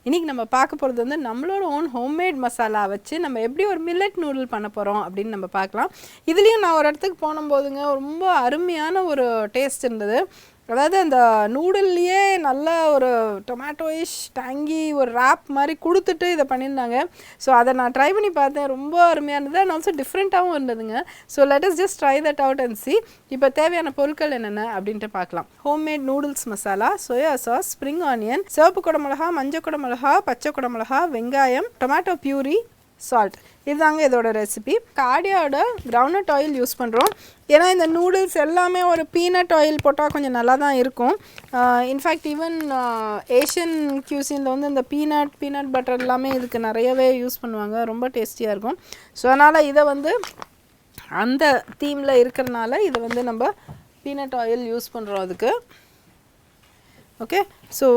இன்றைக்கி நம்ம பார்க்க போகிறது வந்து நம்மளோட ஓன் ஹோம்மேட் மசாலா வச்சு நம்ம எப்படி ஒரு மில்லட் நூடுல் பண்ண போகிறோம் அப்படின்னு நம்ம பார்க்கலாம். இதுலேயும் நான் ஒரு இடத்துக்கு போனும்போதுங்க ரொம்ப அருமையான ஒரு டேஸ்ட் இருந்தது. அதாவது அந்த நூடுல்லையே நல்ல ஒரு டொமேட்டோயிஷ் டேங்கி ஒரு ரேப் மாதிரி கொடுத்துட்டு இதை பண்ணியிருந்தாங்க. ஸோ அதை நான் ட்ரை பண்ணி பார்த்தேன், ரொம்ப அருமையாக இருந்தது அண்ட் ஆல்சோ டிஃப்ரெண்ட்டாகவும் இருந்ததுங்க. So let us just try that out and C. இப்போ தேவையான பொருட்கள் என்னென்ன அப்படின்ட்டு பார்க்கலாம். Homemade noodles masala, soya sauce, spring onion, சிவப்பு குடமிளகா, மஞ்சள் குடமிளகா, பச்சை குடமிளகா, வெங்காயம், டொமேட்டோ பியூரி, சால்ட். இதுதாங்க இதோட ரெசிபி. காடியோட கிரவுண்ட்நட் ஆயில் யூஸ் பண்ணுறோம். ஏன்னா இந்த நூடுல்ஸ் எல்லாமே ஒரு பீனட் ஆயில் போட்டால் கொஞ்சம் நல்லா தான் இருக்கும். இன்ஃபேக்ட் ஈவன் ஏஷியன் கியூசினில் வந்து இந்த பீனட் பட்டர் எல்லாமே இதுக்கு நிறையவே யூஸ் பண்ணுவாங்க, ரொம்ப டேஸ்டியாக இருக்கும். ஸோ அதனால் இதை வந்து அந்த தீமில் இருக்கிறனால இதை வந்து நம்ம பீனட் ஆயில் யூஸ் பண்ணுறோம் அதுக்கு. ஓகே, ஸோ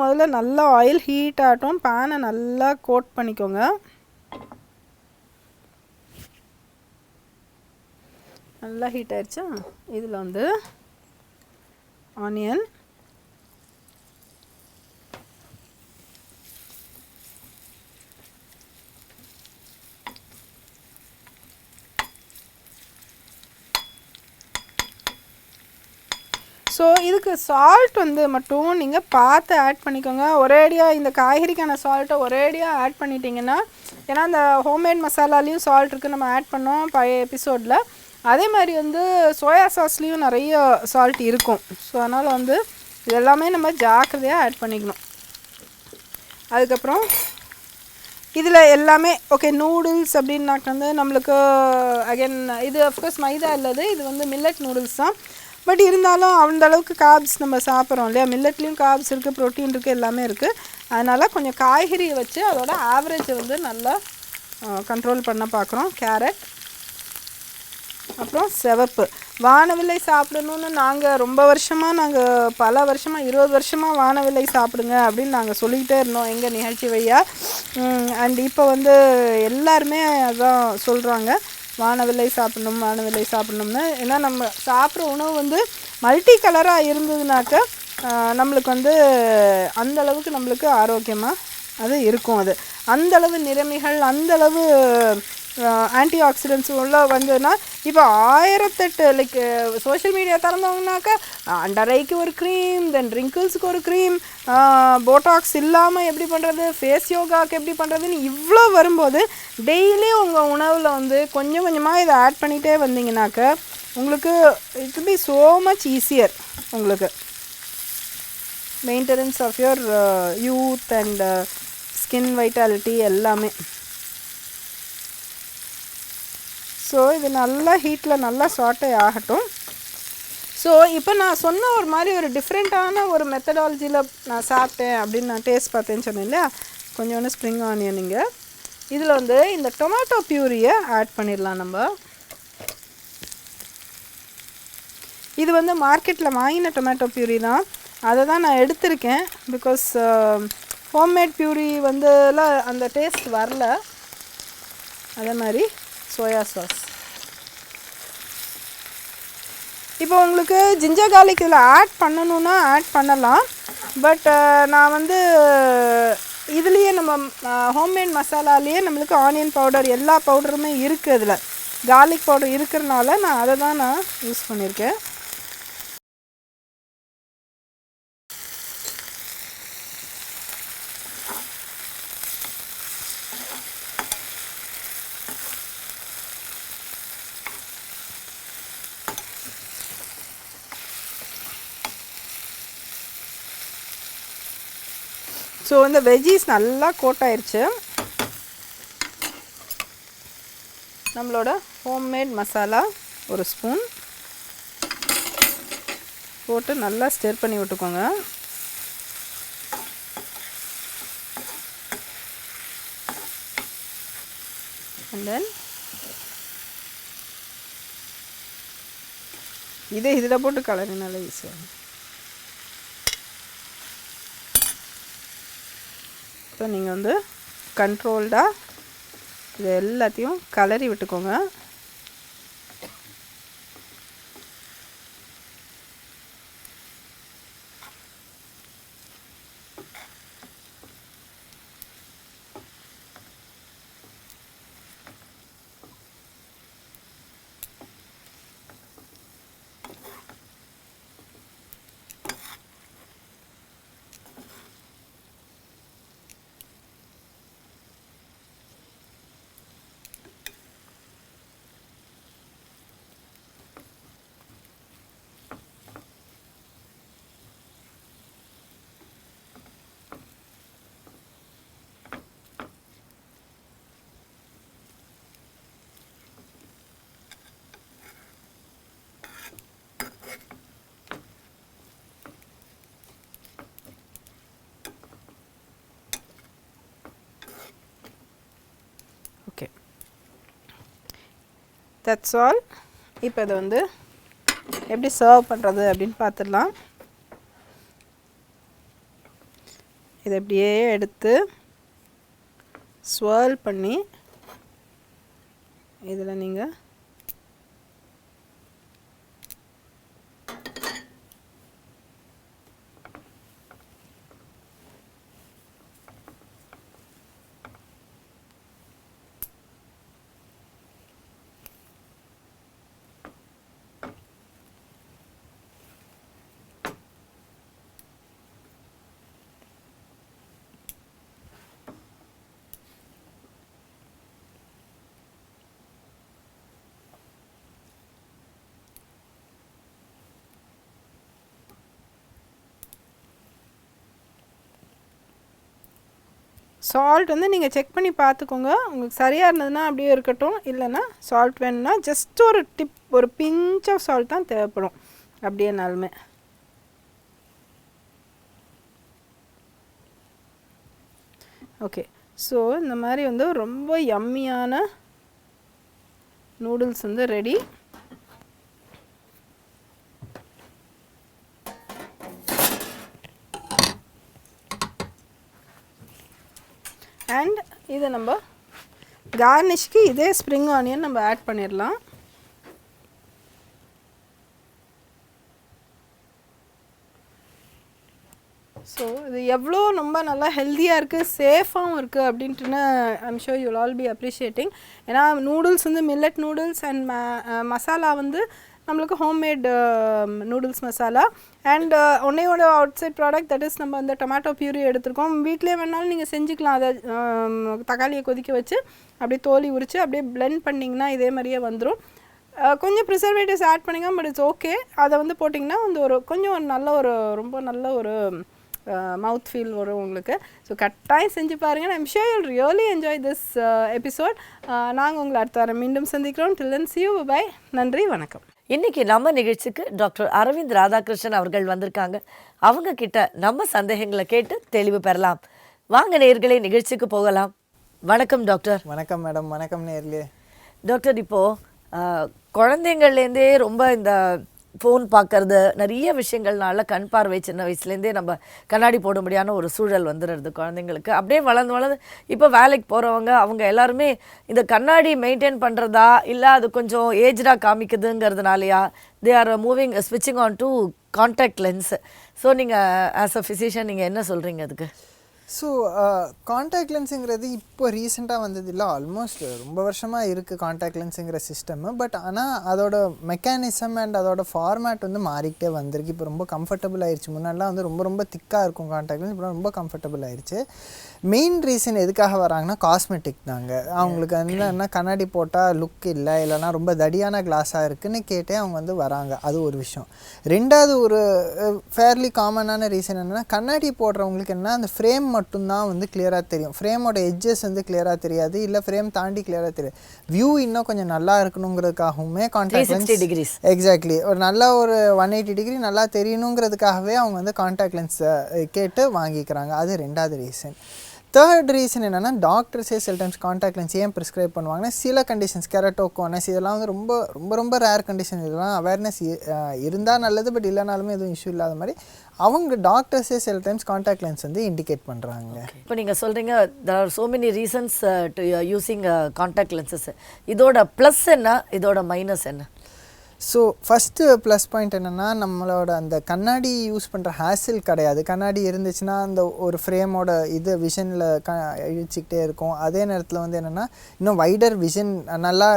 முதல்ல நல்லா ஆயில் ஹீட் ஆகட்டும். பேனை நல்லா கோட் பண்ணிக்கோங்க. நல்லா ஹீட் ஆயிடுச்சா? இதில் வந்து ஆனியன், ஸோ இதுக்கு சால்ட் வந்து மட்டும் நீங்கள் பார்த்து ஆட் பண்ணிக்கோங்க. ஒரேடியாக இந்த காய்கறிக்கான சால்ட்டை ஒரேடியாக ஆட் பண்ணிட்டீங்கன்னா, ஏன்னா இந்த ஹோம்மேட் மசாலாலேயும் சால்ட் இருக்குது, நம்ம ஆட் பண்ணோம் பழைய எபிசோடில். அதே மாதிரி வந்து சோயா சாஸ்லேயும் நிறைய சால்ட் இருக்கும். ஸோ அதனால் வந்து இதெல்லாமே நம்ம ஜாக்கிரதையாக ஆட் பண்ணிக்கணும். அதுக்கப்புறம் இதில் எல்லாமே ஓகே. நூடுல்ஸ் அப்படின்னாக்க வந்து நம்மளுக்கு அகெயின் இது அஃப்கோர்ஸ் மைதா இல்லது, இது வந்து மில்லட் நூடுல்ஸ் தான். பட் இருந்தாலும் அந்த அளவுக்கு கார்ப்ஸ் நம்ம சாப்பிட்றோம் இல்லையா. மில்லட்லேயும் கார்ப்ஸ் இருக்குது, ப்ரோட்டீன் இருக்குது, எல்லாமே இருக்குது. அதனால் கொஞ்சம் காய்கறியை வச்சு அதோட ஆவரேஜை வந்து நல்லா கண்ட்ரோல் பண்ண பார்க்குறோம். கேரட், அப்புறம் சிவப்பு வானவில்லை சாப்பிடணுன்னு நாங்கள் ரொம்ப வருஷமாக, பல வருஷமாக 20 வருஷமாக வானவில்லை சாப்பிடுங்க அப்படின்னு நாங்கள் சொல்லிக்கிட்டே இருந்தோம் எங்கள் நிகழ்ச்சி வழியாக. அண்ட் இப்போ வந்து எல்லாருமே அதான் சொல்கிறாங்க, வானவில்லை சாப்பிட்ணும்னு. ஏன்னா நம்ம சாப்பிட்ற உணவு வந்து மல்டி கலராக இருந்ததுனாக்க நம்மளுக்கு வந்து அந்தளவுக்கு நம்மளுக்கு ஆரோக்கியமாக அது இருக்கும். அது அந்தளவு நிறமிகள், அந்தளவு ஆன்டி ஆக்சிடென்ட்ஸ் உள்ள வந்ததுன்னா, இப்போ 1008 லைக் சோஷியல் மீடியா திறந்தவங்கனாக்கா அண்டர் ஐக்கு ஒரு க்ரீம், தென் ரிங்கிள்ஸுக்கு ஒரு க்ரீம், போட்டாக்ஸ் இல்லாமல் எப்படி பண்ணுறது, ஃபேஸ் யோகாவுக்கு எப்படி பண்ணுறதுன்னு இவ்வளோ வரும்போது, டெய்லி உங்கள் உணவில் வந்து கொஞ்சம் கொஞ்சமாக இதை ஆட் பண்ணிகிட்டே வந்தீங்கன்னாக்க உங்களுக்கு it will be so much easier. உங்களுக்கு maintenance of your youth and skin vitality எல்லாமே. ஸோ இது நல்லா ஹீட்டில் நல்லா சாட்டே ஆகட்டும். ஸோ இப்போ நான் சொன்ன ஒரு மாதிரி ஒரு டிஃப்ரெண்ட்டான ஒரு மெத்தடாலஜியில் நான் சாப்பிட்டேன் அப்படின்னு நான் டேஸ்ட் பார்த்தேன்னு சொன்னேன் இல்லையா. கொஞ்சோண்டு ஸ்ப்ரிங் ஆனியன் இங்கே. இதில் வந்து இந்த டொமேட்டோ பியூரியை ஆட் பண்ணிடலாம் நம்ம. இது வந்து மார்க்கெட்டில் வாங்கின டொமேட்டோ பியூரி தான், அதை தான் நான் எடுத்திருக்கேன். பிகாஸ் ஹோம்மேட் பியூரி வந்துலாம் அந்த டேஸ்ட் வரல. அதே மாதிரி சோயா சாஸ். இப்போ உங்களுக்கு ஜிஞ்சர் கார்லிக் இதில் ஆட் பண்ணணுன்னா ஆட் பண்ணலாம். பட் நான் வந்து இதுலேயே நம்ம ஹோம்மேட் மசாலாலேயே நம்மளுக்கு ஆனியன் பவுடர் எல்லா பவுடருமே இருக்குது. இதில் கார்லிக் பவுடர் இருக்கிறனால நான் அதை தான் நான் யூஸ் பண்ணியிருக்கேன். ஸோ இந்த வெஜ்ஜீஸ் நல்லா கோட் ஆயிடுச்சு. நம்மளோட ஹோம்மேட் மசாலா ஒரு ஸ்பூன் போட்டு நல்லா ஸ்டிர் பண்ணி விட்டுக்கோங்க. அண்ட் தென் இதில் போட்டு கலரினால ஈஸியாக. இப்போ நீங்கள் வந்து கண்ட்ரோல்டாக இது எல்லாத்தையும் கலரி விட்டுக்கோங்க. That's all. இப்போ இதை வந்து எப்படி சர்வ் பண்ணுறது அப்படின்னு பார்த்துடலாம். இதை அப்படியே எடுத்து ஸ்வர்ல் பண்ணி இதில் நீங்கள் சால்ட் வந்து நீங்கள் செக் பண்ணி பார்த்துக்கோங்க. உங்களுக்கு சரியாக இருந்ததுன்னா அப்படியே இருக்கட்டும். இல்லைன்னா சால்ட் வேணும்னா ஜஸ்ட் ஒரு ஒரு பிஞ்ச் ஆஃப் சால்ட் தான் தேவைப்படும் அப்படியேனாலுமே. ஓகே, ஸோ இந்த மாதிரி வந்து ரொம்ப யம்மியான நூடுல்ஸ் வந்து ரெடி. அண்ட் இதை நம்ம கார்னிஷ்க்கு இதே ஸ்ப்ரிங் ஆனியன் நம்ம ஆட் பண்ணிடலாம். ஸோ இது எவ்வளோ ரொம்ப நல்லா ஹெல்த்தியாக இருக்குது, சேஃபாகவும் இருக்குது அப்படின்ட்டுன்னு I'm sure you will all be appreciating. ஏன்னா நூடுல்ஸ் வந்து மில்லட் நூடுல்ஸ் அண்ட் மசாலா வந்து நம்மளுக்கு ஹோம்மேட் நூடுல்ஸ் மசாலா. அண்ட் ஒன்னையோட outside product that is நம்ம அந்த டொமேட்டோ பியூரி எடுத்துருக்கோம். வீட்டிலே வேணாலும் நீங்கள் செஞ்சுக்கலாம். அதை தக்காளியை கொதிக்க வச்சு அப்படியே தோலி உரித்து அப்படியே பிளெண்ட் பண்ணிங்கன்னா இதே மாதிரியே வந்துடும். கொஞ்சம் ப்ரிசர்வேட்டிவ்ஸ் ஆட் பண்ணிங்க, பட் இட்ஸ் ஓகே. அதை வந்து போட்டிங்கன்னா வந்து கொஞ்சம் ஒரு நல்ல ரொம்ப நல்ல ஒரு மவுத் ஃபீல் வரும் உங்களுக்கு. ஸோ கட்டாயம் செஞ்சு பாருங்கள். I'm sure you'll really enjoy this episode. நாங்கள் உங்களை அடுத்த வாரம் மீண்டும் சந்திக்கிறோம். டில் தென் see you, bye. நன்றி, வணக்கம். இன்னைக்கு நம்ம நிகழ்ச்சிக்கு டாக்டர் அரவிந்த் ராதாகிருஷ்ணன் அவர்கள் வந்திருக்காங்க. அவங்க கிட்ட நம்ம சந்தேகங்களை கேட்டு தெளிவு பெறலாம். வாங்க நேயர்களே, நிகழ்ச்சிக்கு போகலாம். வணக்கம் டாக்டர். வணக்கம் மேடம். வணக்கம் நேயர்களே. டாக்டர், இப்போது குழந்தைங்கள்லேருந்தே ரொம்ப இந்த ஃபோன் பார்க்கறது, நிறைய விஷயங்கள்னால கண் பார்வை சின்ன வயசுலேருந்தே நம்ம கண்ணாடி போட முடியாத ஒரு சூழல் வந்துடுறது குழந்தைங்களுக்கு. அப்படியே வளர்ந்து இப்போ வேலைக்கு போகிறவங்க அவங்க எல்லாருமே இந்த கண்ணாடி மெயின்டைன் பண்ணுறதா இல்லை அது கொஞ்சம் ஏஜ்டாக காமிக்குதுங்கிறதுனாலையா தே ஆர் ஸ்விட்சிங் on to contact lens. So நீங்கள் ஆஸ் அ ஃபிசிஷியன் நீங்கள் என்ன சொல்கிறீங்க அதுக்கு? ஸோ கான்டாக்ட் லென்ஸுங்கிறது இப்போ ரீசெண்டாக வந்தது இல்லை, ஆல்மோஸ்ட் ரொம்ப வருஷமாக இருக்குது கான்டாக்ட் லென்ஸுங்கிற சிஸ்டம்மு. பட் ஆனால் அதோட மெக்கானிசம் அண்ட் அதோட ஃபார்மேட் வந்து மாறிக்கிட்டே வந்திருக்கு. இப்போ ரொம்ப கம்ஃபர்டபுள் ஆயிடுச்சு. முன்னாடிலாம் வந்து ரொம்ப திக்காக இருக்கும் கான்டாக்ட் லென்ஸ், இப்போ ரொம்ப கம்ஃபர்டபுள் ஆயிடுச்சு. மெயின் ரீசன் எதுக்காக வராங்கன்னா காஸ்மெட்டிக் தாங்க. அவங்களுக்கு வந்து என்ன கண்ணாடி போட்டால் லுக் இல்லை, இல்லைனா ரொம்ப தடியான கிளாஸாக இருக்குதுன்னு கேட்டே அவங்க வந்து வராங்க. அது ஒரு விஷயம். ரெண்டாவது ஒரு ஃபேர்லி காமனான ரீசன் என்னென்னா, கண்ணாடி போடுறவங்களுக்கு என்ன அந்த ஃப்ரேம் மட்டும்தான் வந்து கிளியராக தெரியும். ஃப்ரேமோட எட்ஜஸ் வந்து கிளியராக தெரியாது, இல்லை ஃப்ரேம் தாண்டி கிளியராக தெரியாது. வியூ இன்னும் கொஞ்சம் நல்லா இருக்கணுங்கிறதுக்காகவுமே கான்டாக்ட் லென்ஸ் எக்ஸாக்ட்லி ஒரு நல்ல ஒரு 180 டிகிரி நல்லா தெரியணுங்கிறதுக்காகவே அவங்க வந்து கான்டாக்ட் லென்ஸை கேட்டு வாங்கிக்கிறாங்க. அது ரெண்டாவது ரீசன். தேர்ட் ரீசன் என்னென்னா, டாக்டர்ஸே சில டைம்ஸ் கான்டாக்ட் லென்ஸ் ஏன் ப்ரிஸ்கிரைப் பண்ணுவாங்கன்னா, சில கண்டிஷன்ஸ் கெரட்டோகோனஸ் இதெல்லாம் வந்து ரொம்ப ரேர் கண்டிஷன். இதெல்லாம் அவேர்னஸ் இருந்தால் நல்லது, பட் இல்லைனாலுமே எதுவும் இஷ்யூ இல்லாத மாதிரி அவங்க டாக்டர்ஸே சில டைம்ஸ் கான்டாக்ட் லென்ஸ் வந்து இண்டிகேட் பண்ணுறாங்க. இப்போ நீங்கள் சொல்கிறீங்க there are so many reasons to using contact lenses. இதோட ப்ளஸ் என்ன, இதோட மைனஸ் என்ன? ஸோ ஃபஸ்ட்டு ப்ளஸ் பாயிண்ட் என்னென்னா, நம்மளோட அந்த கண்ணாடி யூஸ் பண்ணுற ஹேசில் கிடையாது. கண்ணாடி இருந்துச்சுன்னா அந்த ஒரு ஃப்ரேமோட இது விஷனில் இழிச்சிக்கிட்டே இருக்கும். அதே நேரத்தில் வந்து என்னென்னா இன்னும் வைடர் விஷன், நல்லா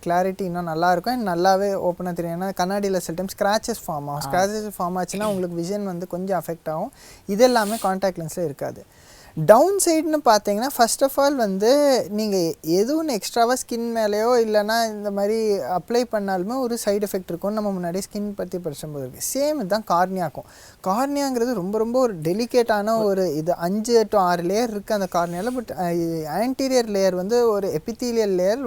கிளாரிட்டி இன்னும் நல்லாயிருக்கும், நல்லாவே ஓப்பனாக தெரியும். ஏன்னா கண்ணாடியில் சில டைம் ஸ்க்ராச்சஸ் ஃபார்ம் ஆகும். ஸ்க்ராச்சஸ் ஃபார்ம் ஆச்சுன்னா உங்களுக்கு விஷன் வந்து கொஞ்சம் அஃபெக்ட் ஆகும். இது எல்லாமே கான்டாக்ட் லென்ஸில் இருக்காது. டவுன் சைடுன்னு பார்த்தீங்கன்னா, ஃபர்ஸ்ட் ஆஃப் ஆல் வந்து நீங்கள் எதுவும் எக்ஸ்ட்ராவாக ஸ்கின் மேலேயோ இல்லைனா இந்த மாதிரி அப்ளை பண்ணாலுமே ஒரு சைடு எஃபெக்ட் இருக்கும்னு நம்ம முன்னாடி ஸ்கின் பற்றி படிச்சும்போது இருக்குது. சேம் இதுதான் கார்னியாக்கும். கார்னியாங்கிறது ரொம்ப ஒரு டெலிகேட்டான ஒரு இது. 5 to 6 லேயர் இருக்குது அந்த கார்னியாவில். பட் ஆன்டீரியர் லேயர் வந்து ஒரு எபித்தீலியல் லேயர்,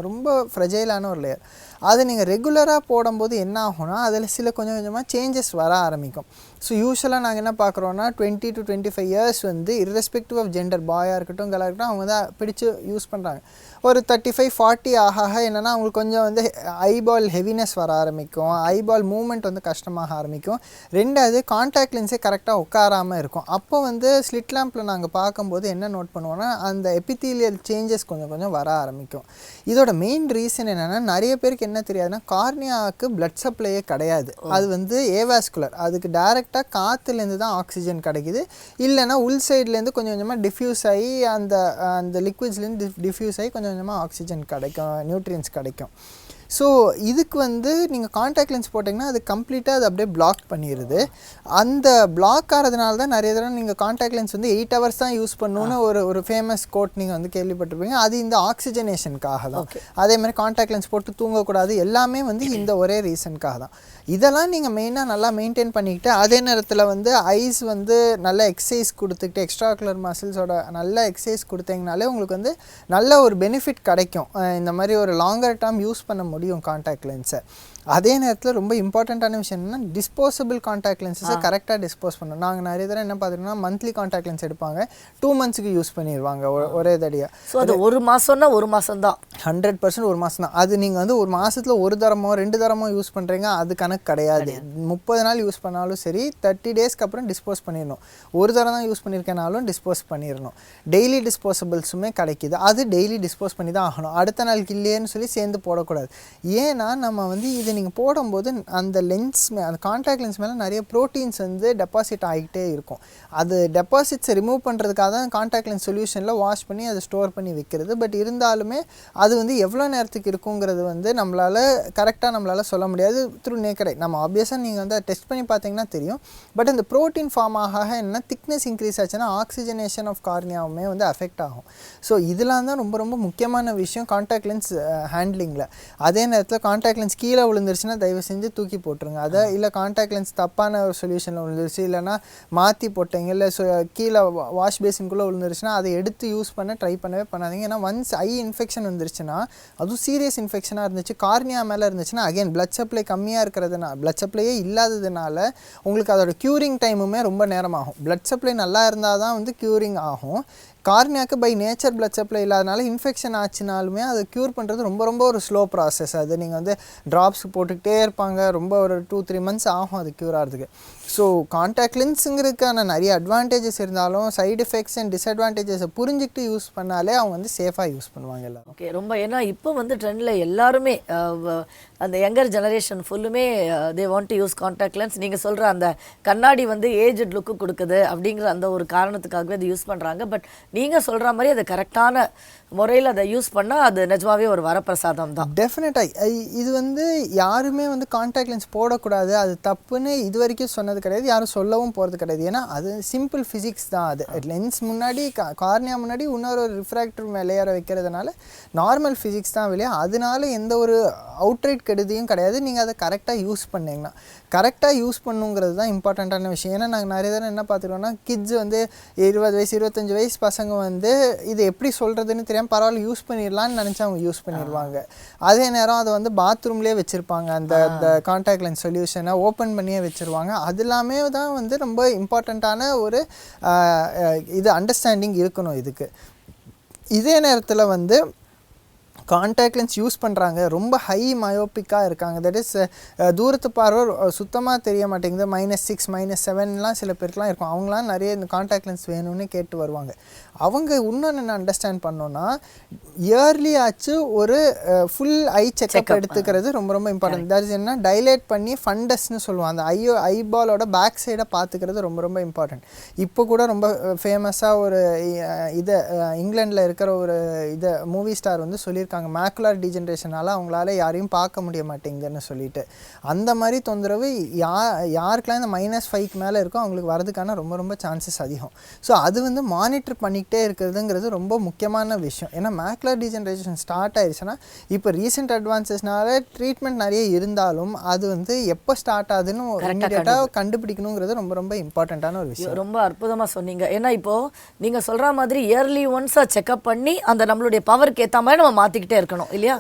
ரொம்ப ஃப்ரெஜைலான ஒரு லேயர். அதை நீங்கள் ரெகுலராக போடும்போது என்ன ஆகும்னா, அதில் சில கொஞ்சம் கொஞ்சமாக சேஞ்சஸ் வர ஆரம்பிக்கும். ஸோ யூஸ்வலாக நாங்கள் என்ன பார்க்குறோன்னா, 20 to 25 இயர்ஸ் வந்து irrespective ஆஃப் ஜெண்டர், பாயாக இருக்கட்டும் கேர்ளாக இருக்கட்டும், அவங்க தான் பிடிச்சு யூஸ் பண்ணுறாங்க. ஒரு 35-40 ஆக என்னென்னா அவங்களுக்கு கொஞ்சம் வந்து ஐபால் ஹெவினஸ் வர ஆரம்பிக்கும், ஐபால் மூவ்மெண்ட் வந்து கஷ்டமாக ஆரம்பிக்கும். ரெண்டாவது கான்டாக்ட் லென்ஸே கரெக்டாக உட்காராமல் இருக்கும். அப்போ வந்து ஸ்லிட் லேம்பில் நாங்கள் பார்க்கும்போது என்ன நோட் பண்ணுவோன்னா அந்த எபித்தீலியல் சேஞ்சஸ் கொஞ்சம் கொஞ்சம் வர ஆரம்பிக்கும். இதோட மெயின் ரீசன் என்னென்னா, நிறைய பேருக்கு என்ன தெரியாதுன்னா கார்னியாவுக்கு பிளட் சப்ளையே கிடையாது. அது வந்து ஏவாஸ்குலர், அதுக்கு டைரெக்டாக காற்றுலேருந்து தான் ஆக்சிஜன் கிடைக்குது. இல்லைன்னா உள் சைட்லேருந்து கொஞ்சம் கொஞ்சமாக டிஃப்யூஸ் ஆகி அந்த லிக்விட்ஸ்லேருந்து டிஃப்யூஸ் ஆகி கொஞ்சம் கொஞ்சமாக ஆக்சிஜன் கிடைக்கும், நியூட்ரியன்ஸ் கிடைக்கும். ஸோ இதுக்கு வந்து நீங்கள் கான்டாக்ட் லென்ஸ் போட்டிங்கன்னா அது கம்ப்ளீட்டாக அது அப்படியே பிளாக் பண்ணிடுது. அந்த பிளாக் ஆகிறதுனால தான் நிறைய தடவை நீங்கள் கான்டாக்ட் லென்ஸ் வந்து 8 hours தான் யூஸ் பண்ணணுன்னு ஒரு ஃபேமஸ் கோட் நீங்கள் வந்து கேள்விப்பட்டிருப்பீங்க. அது இந்த ஆக்சிஜனேஷனுக்காக தான். அதே மாதிரி கான்டாக்ட் லென்ஸ் போட்டு தூங்கக்கூடாது, எல்லாமே வந்து இந்த ஒரே ரீசனுக்காக தான். இதெல்லாம் நீங்கள் மெயினாக நல்லா மெயின்டைன் பண்ணிக்கிட்டு அதே நேரத்தில் வந்து ஐஸ் வந்து நல்ல எக்ஸசைஸ் கொடுத்துக்கிட்டு எக்ஸ்ட்ராகுலர் மசில்ஸோட நல்ல எக்ஸசைஸ் கொடுத்தீங்கனாலே உங்களுக்கு வந்து நல்ல ஒரு பெனிஃபிட் கிடைக்கும். இந்த மாதிரி ஒரு லாங்கர் டேர்ம் யூஸ் பண்ண முடியும் கான்டாக்ட் லென்ஸை. அதே நேரத்தில் ரொம்ப இம்பார்ட்டண்ட்டான விஷயம் என்னென்னா டிஸ்போசபிள் கான்டாக்ட் லென்ஸஸை கரெக்டாக டிஸ்போஸ் பண்ணணும். நாங்கள் நிறைய தடவை என்ன பார்த்துட்டோம்னா மந்த்லி கான்டாக்ட் லென்ஸ் எடுப்பாங்க, 2 months யூஸ் பண்ணிடுவாங்க ஒரே தடியாக. ஸோ அது 1 மாதம்னா 1 மாதம் தான், 100% 1 மாதம் தான். அது நீங்கள் வந்து 1 மாதத்தில் 1 தரமோ 2 தரமோ யூஸ் பண்ணுறீங்க, அது கணக்கு கிடையாது. 30 நாள் யூஸ் பண்ணாலும் சரி, 30 daysக்கு அப்புறம் டிஸ்போஸ் பண்ணிடணும். 1 தரம் தான் யூஸ் பண்ணியிருக்கனாலும் டிஸ்போஸ் பண்ணிடணும். டெய்லி டிஸ்போசபிள்ஸுமே கிடைக்கிது, அது டெய்லி டிஸ்போஸ் பண்ணி தான் ஆகணும். அடுத்த நாளுக்கு இல்லையேன்னு சொல்லி சேர்ந்து போடக்கூடாது. ஏன்னா நம்ம வந்து இது நீங்கள் போடும்போது அந்த லென்ஸ் அந்த கான்டாக்ட் லென்ஸ் மேலே நிறைய ப்ரோட்டீன்ஸ் வந்து டெபாசிட் ஆகிட்டே இருக்கும். அது டெபாசிட்ஸை ரிமூவ் பண்ணுறதுக்காக தான் கான்டாக்ட் லென்ஸ் சொல்யூஷனில் வாஷ் பண்ணி அதை ஸ்டோர் பண்ணி வைக்கிறது. பட் இருந்தாலுமே அது வந்து எவ்வளோ நேரத்துக்கு இருக்குங்கிறது வந்து நம்மளால் சொல்ல முடியாது த்ரூ நேக்கடை. நம்ம ஆப்வியஸாக நீங்கள் வந்து டெஸ்ட் பண்ணி பார்த்தீங்கன்னா தெரியும். பட் அந்த ப்ரோட்டீன் ஃபார்ம் ஆக என்ன திக்னஸ் இன்க்ரீஸ் ஆச்சுன்னா ஆக்சிஜனேஷன் ஆஃப் கார்னியாவுமே வந்து அஃபெக்ட் ஆகும். ஸோ இதெல்லாம் தான் ரொம்ப ரொம்ப முக்கியமான விஷயம் கான்டாக்ட் லென்ஸ் ஹேண்ட்லிங்கில். அதே நேரத்தில் கான்டாக்ட் லென்ஸ் கீழே விழுந்துருச்சுன்னா தயவு செஞ்சு தூக்கி போட்டுருங்க அதை. இல்லை கான்டாக்ட் லென்ஸ் தப்பான ஒரு சொல்யூஷனில் விழுந்துருச்சு, இல்லைனா மாற்றி போட்டீங்க, இல்லை கீழே வாஷ் பேசின்குள்ளே விழுந்துருச்சுன்னா அதை எடுத்து யூஸ் பண்ண ட்ரை பண்ணவே பண்ணாதீங்க. ஏன்னா ஒன்ஸ் ஐ இன்ஃபெக்ஷன் வந்துருச்சுன்னா, அதுவும் சீரியஸ் இன்ஃபெக்ஷனாக இருந்துச்சு, கார்னியா மேலே இருந்துச்சுன்னா அகைன் பிளட் சப்ளை கம்மியாக இருக்கிறதுனால, பிளட் சப்ளையே இல்லாததுனால உங்களுக்கு அதோட க்யூரிங் டைமுமே ரொம்ப நேரமாகும். பிளட் சப்ளை நல்லா இருந்தால் தான் வந்து க்யூரிங் ஆகும். கார்னியாவுக்கு பை நேச்சர் பிளட் சப்ளை இல்லாதனால இன்ஃபெக்ஷன் ஆச்சுனாலுமே அதை க்யூர் பண்ணுறது ரொம்ப ரொம்ப ஒரு ஸ்லோ ப்ராசஸ். அது நீங்கள் வந்து ட்ராப்ஸ் போட்டுக்கிட்டே இருப்பாங்க, ரொம்ப ஒரு 2-3 months ஆகும் அது க்யூர் ஆகிறதுக்கு. ஸோ கான்டாக்ட் லென்ஸுங்கிறதுக்கான நிறைய அட்வான்டேஜஸ் இருந்தாலும் சைடு எஃபெக்ட்ஸ் அண்ட் டிஸ்அட்வான்டேஜஸை புரிஞ்சுக்கிட்டு யூஸ் பண்ணாலே அவங்க வந்து சேஃபாக யூஸ் பண்ணுவாங்க எல்லோரும். ஓகே, ரொம்ப ஏன்னா இப்போ வந்து ட்ரெண்டில் எல்லாருமே அந்த யங்கர் ஜெனரேஷன் ஃபுல்லுமே they want to use contact lens. நீங்கள் சொல்கிற அந்த கண்ணாடி வந்து ஏஜ்ட் லுக்கு கொடுக்குது அப்படிங்கிற அந்த ஒரு காரணத்துக்காகவே அதை யூஸ் பண்ணுறாங்க. பட் நீங்கள் சொல்கிற மாதிரி அதை கரெக்டான முறையில் அதை யூஸ் பண்ணால் அது நிஜமாவே ஒரு வரப்பிரசாதம் தான். டெஃபினட்டாக இது வந்து யாருமே வந்து கான்டாக்ட் லென்ஸ் போடக்கூடாது, அது தப்புன்னு இது வரைக்கும் சொன்னது கிடையாது, யாரும் சொல்லவும் போகிறது கிடையாது. ஏன்னா அது சிம்பிள் ஃபிசிக்ஸ் தான். அது லென்ஸ் முன்னாடி கார்னியா முன்னாடி இன்னொரு ரிஃப்ராக்டர் லேயரை வைக்கிறதுனால நார்மல் ஃபிசிக்ஸ் தான் வெளியே. அதனால எந்த ஒரு அவுட்ரைட் கெடுதியும் கிடையாது. நீங்கள் அதை கரெக்டாக யூஸ் பண்ணிங்கன்னா, கரெக்டாக யூஸ் பண்ணுங்கிறது தான் இம்பார்ட்டண்ட்டான விஷயம். ஏன்னா நாங்கள் நிறைய தடவை என்ன பார்த்துருக்கோம்னா, கிட்ஸ் வந்து 20 வயசு 25 வயசு பசங்க வந்து இது எப்படி சொல்கிறதுன்னு தெரியாமல் பரவாயில்ல யூஸ் பண்ணிடலான்னு நினச்சி அவங்க யூஸ் பண்ணிடுவாங்க. அதே நேரம் அதை வந்து பாத்ரூம்லேயே வச்சுருப்பாங்க, அந்த கான்டாக்ட் லென்ஸ் சொல்யூஷனை ஓப்பன் பண்ணியே வச்சுருவாங்க. அது எல்லாமே தான் வந்து ரொம்ப இம்பார்ட்டண்ட்டான ஒரு இது அண்டர்ஸ்டாண்டிங் இருக்கணும் இதுக்கு. இதே நேரத்தில் வந்து கான்டாக்ட் லென்ஸ் யூஸ் பண்ணுறாங்க, ரொம்ப ஹை மயோப்பிக்காக இருக்காங்க, தட் இஸ் தூரத்து பார்வை சுத்தமாக தெரிய மாட்டேங்குது, -6 -7லாம் சில பேருக்குலாம் இருக்கும். அவங்களாம் நிறைய இந்த கான்டாக்ட் லென்ஸ் வேணும்னு கேட்டு வருவாங்க. அவங்க இன்னொன்று என்ன அண்டர்ஸ்டாண்ட் பண்ணோன்னா, இயர்லி ஆச்சு ஒரு ஃபுல் ஐ செக்அப் எடுத்துக்கிறது ரொம்ப ரொம்ப இம்பார்ட்டன்ட். தட் இஸ் என்ன டைலேட் பண்ணி ஃபண்டஸ்ன்னு சொல்லுவோம், அந்த ஐபாலோட பேக் சைடை பார்த்துக்கிறது ரொம்ப ரொம்ப இம்பார்ட்டன்ட். இப்போ கூட ரொம்ப ஃபேமஸாக ஒரு இதை இங்கிலாண்டில் இருக்கிற ஒரு இதை மூவி ஸ்டார் வந்து சொல்லியிருக்காங்க, மேக்குலர் டீஜென்ரேஷனால் அவங்களால யாரையும் பார்க்க முடிய மாட்டேங்குதுன்னு சொல்லிட்டு. அந்த மாதிரி தொந்தரவு யாருக்கெல்லாம் இந்த -5க்கு மேலே இருக்கோ அவங்களுக்கு வரதுக்கான ரொம்ப ரொம்ப சான்சஸ் அதிகம். ஸோ அது வந்து மானிட்டர் பண்ணிக்கிட்டே இருக்கிறதுங்கிறது ரொம்ப முக்கியமான விஷயம். ஏன்னா மேக்குலர் டீஜென்ரேஷன் ஸ்டார்ட் ஆயிடுச்சுன்னா, இப்போ ரீசெண்ட் அட்வான்சஸ்னால ட்ரீட்மெண்ட் நிறைய இருந்தாலும் அது வந்து எப்போ ஸ்டார்ட் ஆகுதுன்னு இமீடியட்டாக கண்டுபிடிக்கணுங்கிறது ரொம்ப ரொம்ப இம்பார்ட்டண்ட்டான ஒரு விஷயம். ரொம்ப அற்புதமாக சொன்னீங்க. ஏன்னா இப்போது நீங்கள் சொல்கிற மாதிரி இயர்லி ஒன்ஸாக செக்அப் பண்ணி அந்த நம்மளுடைய பவருக்கு ஏற்ற மாதிரி நம்ம மாற்றிக்கிட்டோம் மாற்றிக்கிட்டே இருக்கணும் இல்லையா?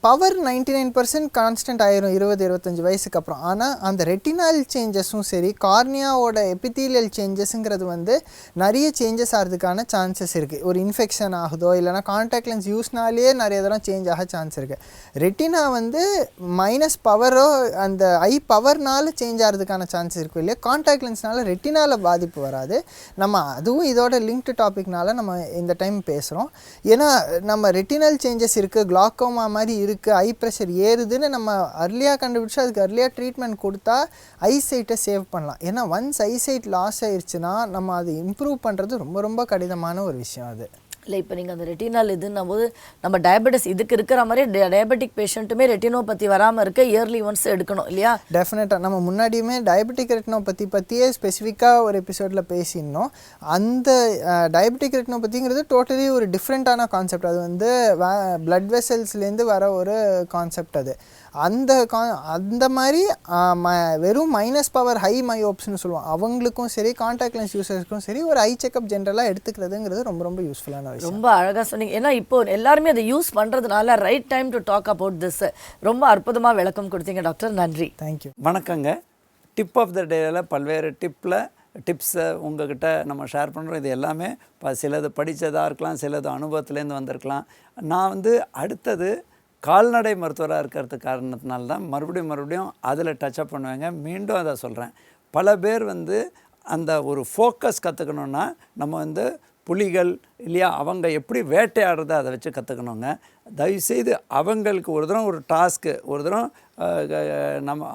பவர் 99% கான்ஸ்டன்ட் ஆயிரும் 20-25 வயசுக்கு அப்புறம். ஆனால் அந்த ரெட்டினால் சேஞ்சஸும் சரி, கார்னியாவோட எபித்தீலியல் சேஞ்சஸ்ங்கிறது வந்து நிறைய சேஞ்சஸ் ஆகிறதுக்கான சான்சஸ் இருக்குது. ஒரு இன்ஃபெக்ஷன் ஆகுதோ இல்லைனா கான்டாக்ட் லென்ஸ் யூஸ்னாலே நிறைய தடவை சேஞ்ச் ஆக சான்ஸ் இருக்குது. ரெட்டினா வந்து மைனஸ் பவரோ அந்த ஐ பவர்னால சேஞ்ச் ஆகிறதுக்கான சான்சஸ் இருக்கும் இல்லையா. கான்டாக்ட் லென்ஸ்னால ரெட்டினால பாதிப்பு வராது. நம்ம அதுவும் இதோட லிங்க்டு டாபிக்னால நம்ம இந்த டைம் பேசுகிறோம். ஏன்னா நம்ம ரெட்டினல் சேஞ்சஸ் இருக்குது, கிளாக்கோமா மாதிரி இருக்குது, ஐ ப்ரெஷர் ஏறுதுன்னு நம்ம அர்லியாக கண்டுபிடிச்சி அதுக்கு அர்லியாக ட்ரீட்மெண்ட் கொடுத்தா ஐசைட்டை சேவ் பண்ணலாம். ஏன்னா ஒன்ஸ் ஐசைட் லாஸ் ஆயிடுச்சுன்னா நம்ம அது இம்ப்ரூவ் பண்ணுறது ரொம்ப ரொம்ப கடினமான ஒரு விஷயம். அது இல்லை, இப்போ நீங்கள் அந்த ரெட்டினால் இதுன்னும் போது நம்ம டயபெட்டிஸ் இதுக்கு இருக்கிற மாதிரி டயபெட்டிக் பேஷண்ட்டுமே ரெட்டினோபதி வராமல் இருக்க இயர்லி ஒன்ஸ் எடுக்கணும் இல்லையா? டெஃபினட்டாக நம்ம முன்னாடியுமே டயபெட்டிக் ரெட்டினோபதி பற்றியே ஸ்பெசிஃபிக்காக ஒரு எபிசோடில் பேசியிருந்தோம். அந்த டயபெட்டிக் ரெட்டினோபதிங்கிறது டோட்டலி ஒரு டிஃப்ரெண்ட்டான கான்செப்ட். அது வந்து பிளட் வெசல்ஸ்லேருந்து வர ஒரு கான்செப்ட். அது அந்த மாதிரி வெறும் மைனஸ் பவர் ஹை மயோப்ஸ்னு சொல்லுவோம் அவங்களுக்கும் சரி, கான்டாக்ட் லென்ஸ் யூசர்ஸ்க்கும் சரி ஒரு ஐ செக்அப் ஜென்ரலாக எடுத்துக்கிறதுங்கிறது ரொம்ப ரொம்ப யூஸ்ஃபுல்லான விஷயம். ரொம்ப அழகாக சொன்னீங்க. ஏன்னா இப்போ எல்லாருமே அதை யூஸ் பண்ணுறதுனால right time to talk about this. ரொம்ப அற்புதமாக விளக்கம் கொடுத்தீங்க டாக்டர். நன்றி. தேங்க்யூ. வணக்கங்க. டிப் ஆஃப் த டேயில் பல்வேறு டிப்ஸை உங்ககிட்ட நம்ம ஷேர் பண்ணுறோம். இது எல்லாமே சிலது படித்ததாக இருக்கலாம், சிலது அனுபவத்துலேருந்து வந்திருக்கலாம். நான் வந்து அடுத்தது கால்நடை மருத்துவராக இருக்கிறது காரணத்தினால தான் மறுபடியும் அதில் டச்சப் பண்ணுவேங்க. மீண்டும் அதை சொல்கிறேன். பல பேர் வந்து அந்த ஒரு ஃபோக்கஸ் கற்றுக்கணுன்னா நம்ம வந்து புலிகள் இல்லையா, அவங்க எப்படி வேட்டையாடுறத அதை வச்சு கற்றுக்கணுங்க. தயவுசெய்து அவங்களுக்கு ஒரு தரம் ஒரு டாஸ்க்கு, ஒரு தரம்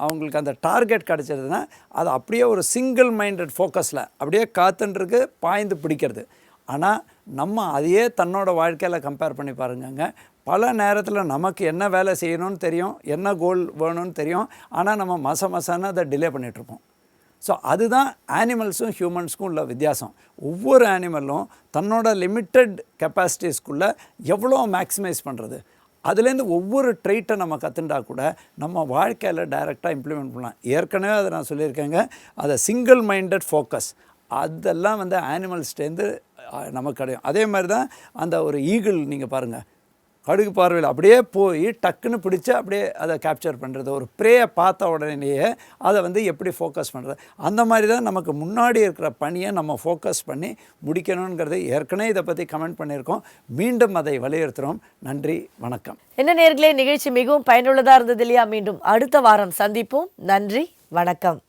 அவங்களுக்கு அந்த டார்கெட் கிடச்சிருதுன்னா அது அப்படியே ஒரு சிங்கிள் மைண்டட் ஃபோக்கஸில் அப்படியே காத்துன்றிருக்கு பாய்ந்து பிடிக்கிறது. ஆனால் நம்ம அதையே தன்னோட வாழ்க்கையில் கம்பேர் பண்ணி பாருங்கங்க. பல நேரத்தில் நமக்கு என்ன வேலை செய்யணும்னு தெரியும், என்ன கோல் வேணும்னு தெரியும், ஆனால் நம்ம மசன்னு அதை டிலே பண்ணிகிட்ருப்போம். ஸோ அதுதான் ஆனிமல்ஸும் ஹியூமன்ஸுக்கும் உள்ள வித்தியாசம். ஒவ்வொரு ஆனிமலும் தன்னோட லிமிட்டட் கெப்பாசிட்டிஸ்குள்ளே எவ்வளோ மேக்ஸிமைஸ் பண்ணுறது, அதுலேருந்து ஒவ்வொரு ட்ரெயிட்டை நம்ம கற்றுண்டா கூட நம்ம வாழ்க்கையில் டைரெக்டாக இம்ப்ளிமெண்ட் பண்ணலாம். ஏற்கனவே அதை நான் சொல்லியிருக்கேங்க. அதை சிங்கிள் மைண்டட் ஃபோக்கஸ் அதெல்லாம் வந்து ஆனிமல்ஸ்டேருந்து நமக்கு கிடைக்கும். அதே மாதிரி தான் அந்த ஒரு ஈகிள் நீங்கள் பாருங்கள், கடுகு பார்வையில் அப்படியே போய் டக்குன்னு பிடிச்சி அப்படியே அதை கேப்சர் பண்ணுறது, ஒரு ப்ரேயை பார்த்த உடனேயே அதை வந்து எப்படி ஃபோக்கஸ் பண்ணுறது, அந்த மாதிரி தான் நமக்கு முன்னாடி இருக்கிற பணியை நம்ம ஃபோக்கஸ் பண்ணி முடிக்கணுங்கிறது ஏற்கனவே இதை பற்றி கமெண்ட் பண்ணியிருக்கோம். மீண்டும் அதை வலியுறுத்துகிறோம். நன்றி, வணக்கம். என்ன நேயர்களே, நிகழ்ச்சி மிகவும் பயனுள்ளதாக இருந்தது இல்லையா? மீண்டும் அடுத்த வாரம் சந்திப்போம். நன்றி, வணக்கம்.